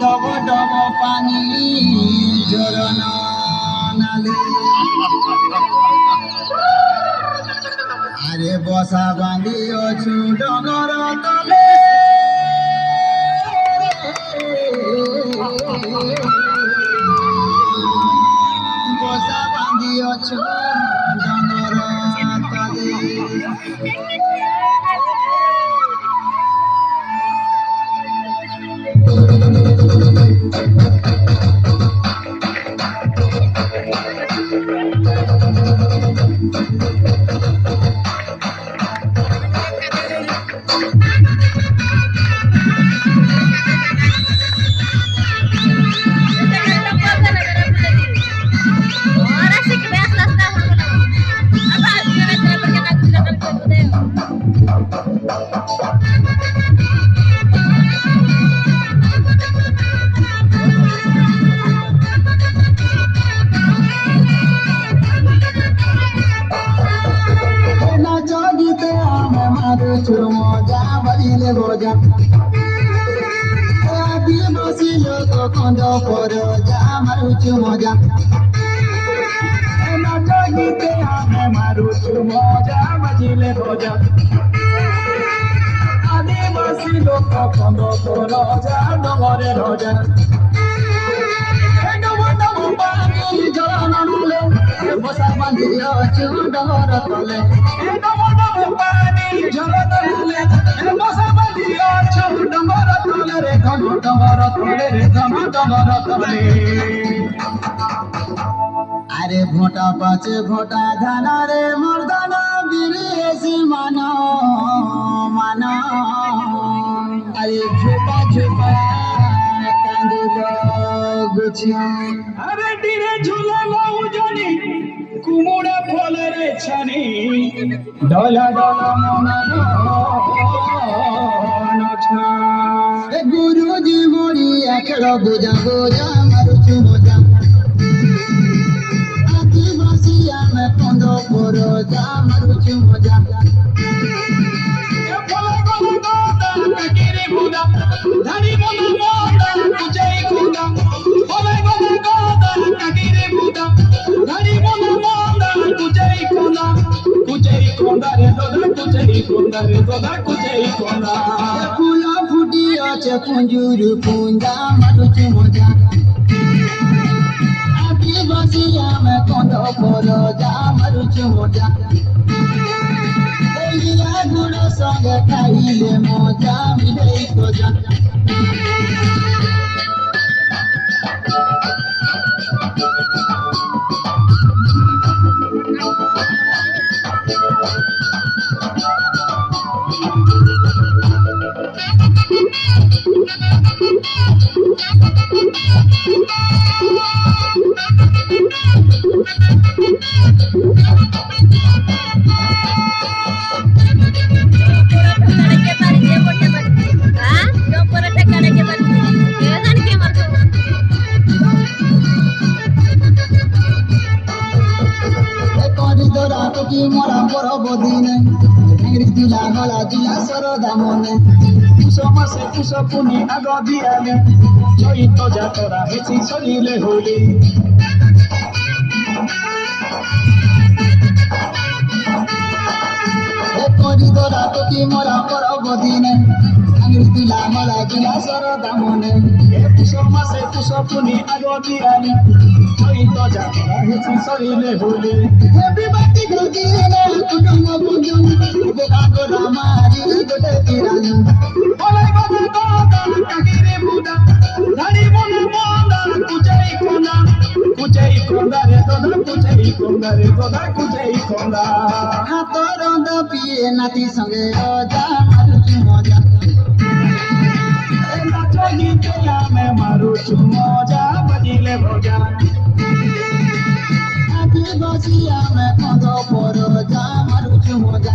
ডব ডব পানি ঝরনা নালে আরে বসা বাঁধি অছু ডগর তলে বসা বাঁধি অছু ডগর তলে মজা বলিলে বোঝা আদিবাসী লোক খন্ড পর যা মারুছু মজা নাচ গীতে আমি মারুছু মজা বাজিলে বোঝা আদিবাসী লোক খন্ড পর যা ডগরে রোজা বসা বাঁধি অছু ডগর তলে পানি ঝরনা নালে বসা বাঁধি অছু ডগর তলে রে ঘন ডগর তলে রে ঘন ডগর তলে আরে ভোটা পাছে ভোটা ধানা রে মর্দানা বিরিয়েছি মানো মানো আরে ঝোপা ঝোপা কান্দিল গুছিয়া আরে ডিরে ঝুলালো জানি কুমড়া ফলের ছানি ডলা ডলা গুরুজি মরি খেল বোঝা বোঝা মারুছু মজা আদিবাসী আমি কন্দ পর যা মারুছু মজা ধানি বল মোদা কুচাই খুদা বলে বলে গোদা কাকিরে খুদা ধানি বল মোদা কুচাই খুদা রে দোদা কুচাই খুদা ফুল ফুটি আছে কুঞ্জুর কুঞ্জা মারুছু মজা আদিবাসী আমি কন্দ পর যা মারুছু মজা গুড় সঙ্গে খাইলে মজা মিলে খোঁজা মরা পরব দিনে দিলা গলা দিলা সরদা মনে কুসমাসে কুস পুনি আগ দিয়ালে চৈত যাতরা হেসি সরিলে হইলে করিদরা তোকে মরা পরব দিনে দিলা গলা দিলা সরদা মনে কুসমাসে কুস পুনি আগ দিয়ালে চৈত যাতরা হেসি সরিলে হইলে হেবিবাতি গদিলে কুটুম বুজুম বেকাগরা মারি গোটে তিরানু বলে বলে গোদা কাকিরে বুদা ধানি বলে মোদা কুচাই খুদা রে দোদা কুচাই খুদা হাত রন্ধ পিয়ে নাতি সঙ্গে অজা মারুছু মজা নাচ গীতে আমি মারুছু মজা বাজিলে ভোজা আদিবাসী আমি কন্দ পর যা মারুছু মজা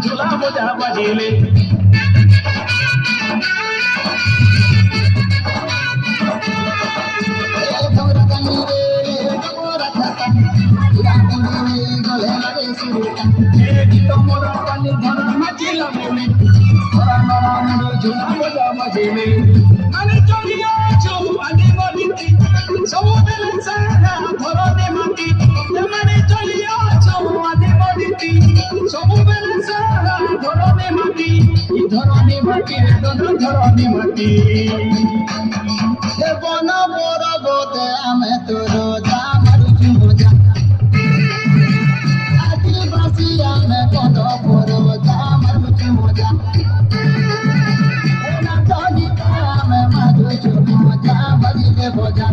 ঝুলা মজা বাজিলে তোমরা জানি রে তোমরা থাকা ইয়া তুমি গলে লাগে সুরটা তোমরা পানি ধরা মাছিলা মেলে ধরা নরা মুড়ো ঝুলা মজা বাজিলে মানে চলিয়া চৌবানি বলিতে সমুদ্রে সারা ধরনে মাটি মানে চলিয়া চৌবানি বলিতে সমুদ্রে সারা ধরনে মাটি ধরনে মাটি ধরনে মাটি বন পরবতে আমি তোর যা মারুছি মজা আদিবাসী আমি বন পরব যা মারুছি মজা আমি মারুছি মজা বাজিলে মজা